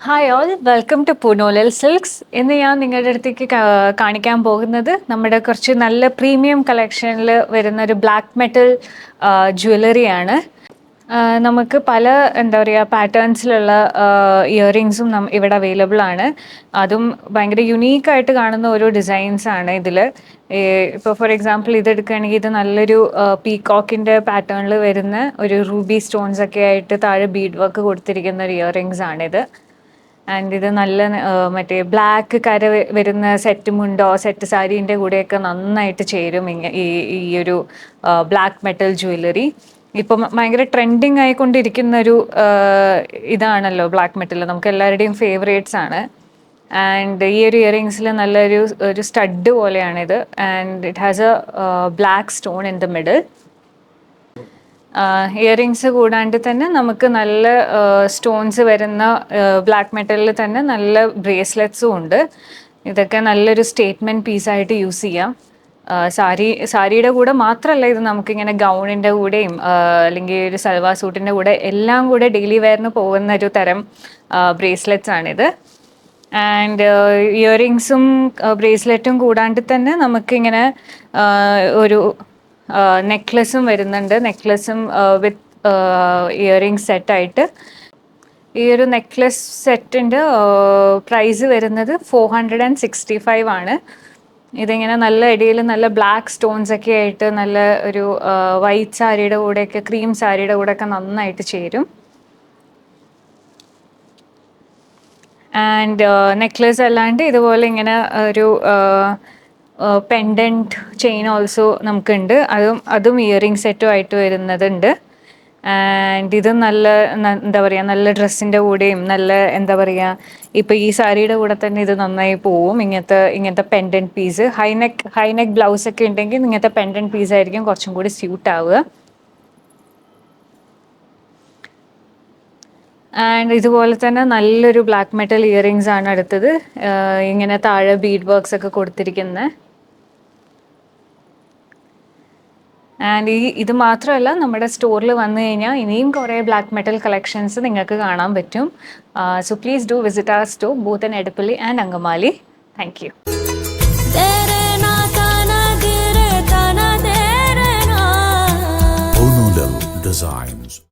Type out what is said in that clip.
Hi all, welcome to Poonolal Silks. ഇന്ന് ഞാൻ നിങ്ങളുടെ അടുത്തേക്ക് കാണിക്കാൻ പോകുന്നത് നമ്മുടെ കുറച്ച് നല്ല പ്രീമിയം കളക്ഷനിൽ വരുന്ന ഒരു ബ്ലാക്ക് മെറ്റൽ ജ്വല്ലറിയാണ്. നമുക്ക് പല എന്താ പറയുക പാറ്റേൺസിലുള്ള ഇയറിങ്സും ഇവിടെ അവൈലബിൾ ആണ്. അതും ഭയങ്കര യുണീക്കായിട്ട് കാണുന്ന ഓരോ ഡിസൈൻസ് ആണ് ഇതിൽ. ഇപ്പോൾ ഫോർ എക്സാമ്പിൾ ഇതെടുക്കുകയാണെങ്കിൽ ഇത് നല്ലൊരു പീകോക്കിൻ്റെ പാറ്റേണിൽ വരുന്ന ഒരു റൂബി സ്റ്റോൺസ് ഒക്കെ ആയിട്ട് താഴെ ബീഡ് വർക്ക് കൊടുത്തിരിക്കുന്ന ഒരു ഇയറിങ്സ് ആണിത്. ആൻഡ് ഇത് നല്ല മറ്റേ ബ്ലാക്ക് കര വരുന്ന സെറ്റ് മുണ്ടോ സെറ്റ് സാരീൻ്റെ കൂടെയൊക്കെ നന്നായിട്ട് ചേരും ഈ ഒരു ബ്ലാക്ക് മെറ്റൽ ജ്വല്ലറി. ഇപ്പം ഭയങ്കര ട്രെൻഡിങ് ആയിക്കൊണ്ടിരിക്കുന്ന ഒരു ഇതാണല്ലോ ബ്ലാക്ക് മെറ്റൽ, നമുക്ക് എല്ലാവരുടെയും ഫേവറേറ്റ്സ് ആണ്. ആൻഡ് ഈ ഒരു ഇയറിങ്സിൽ നല്ലൊരു സ്റ്റഡ് പോലെയാണിത്. And it has a black stone in the middle. Earrings കൂടാണ്ട് തന്നെ നമുക്ക് നല്ല സ്റ്റോൺസ് വരുന്ന ബ്ലാക്ക് മെറ്റലിൽ തന്നെ നല്ല ബ്രേസ്ലെറ്റ്സും ഉണ്ട്. ഇതൊക്കെ നല്ലൊരു സ്റ്റേറ്റ്മെൻറ്റ് പീസായിട്ട് യൂസ് ചെയ്യാം. സാരിയുടെ കൂടെ മാത്രമല്ല, ഇത് നമുക്കിങ്ങനെ ഗൗണിൻ്റെ കൂടെയും അല്ലെങ്കിൽ ഒരു സൽവാർ സൂട്ടിൻ്റെ കൂടെ എല്ലാം കൂടെ ഡെയിലി വെയറിന് പോകുന്ന ഒരു തരം ബ്രേസ്ലെറ്റ്സ് ആണിത്. ആൻഡ് ഇയറിങ്സും ബ്രേസ്ലെറ്റും കൂടാണ്ട് തന്നെ നമുക്കിങ്ങനെ ഒരു നെക്ലസും വരുന്നുണ്ട്. നെക്ലസും വിത്ത് ഇയറിംഗ് സെറ്റായിട്ട്. ഈ ഒരു നെക്ലസ് സെറ്റിൻ്റെ പ്രൈസ് വരുന്നത് 465 ആണ്. ഇതിങ്ങനെ നല്ല ഇടയിൽ നല്ല ബ്ലാക്ക് സ്റ്റോൺസ് ഒക്കെ ആയിട്ട് നല്ല ഒരു വൈറ്റ് സാരിയുടെ കൂടെയൊക്കെ ക്രീം സാരിയുടെ കൂടെയൊക്കെ നന്നായിട്ട് ചേരും. ആൻഡ് നെക്ലസ് അല്ലാണ്ട് ഇതുപോലെ ഇങ്ങനെ ഒരു പെൻഡൻറ്റ് ചെയിൻ ഓൾസോ നമുക്കുണ്ട്. അതും ഇയറിംഗ് സെറ്റും ആയിട്ട് വരുന്നതുണ്ട്. ആൻഡ് ഇത് നല്ല എന്താ പറയുക, നല്ല ഡ്രസ്സിൻ്റെ കൂടെയും നല്ല എന്താ പറയുക, ഇപ്പോൾ ഈ സാരിയുടെ കൂടെ തന്നെ ഇത് നന്നായി പോവും. ഇങ്ങനത്തെ പെൻഡൻറ്റ് പീസ് ഹൈനെക്ക് ബ്ലൗസ് ഒക്കെ ഉണ്ടെങ്കിൽ ഇങ്ങനത്തെ പെൻഡൻറ്റ് പീസ് ആയിരിക്കും കുറച്ചും കൂടി സ്യൂട്ട് ആവുക. ആൻഡ് ഇതുപോലെ തന്നെ നല്ലൊരു ബ്ലാക്ക് മെറ്റൽ ഇയറിങ്സ് ആണ് അടുത്തത്. ഇങ്ങനെ താഴെ ബീഡ് വർക്ക്സ് ഒക്കെ കൊടുത്തിരിക്കുന്നത്. ആൻഡ് ഇത് മാത്രമല്ല, നമ്മുടെ സ്റ്റോറിൽ വന്നു കഴിഞ്ഞാൽ ഇനിയും കുറേ ബ്ലാക്ക് മെറ്റൽ കളക്ഷൻസ് നിങ്ങൾക്ക് കാണാൻ പറ്റും. So please do visit our store both in Edappally and Angamaly. Thank you. Onulal Designs.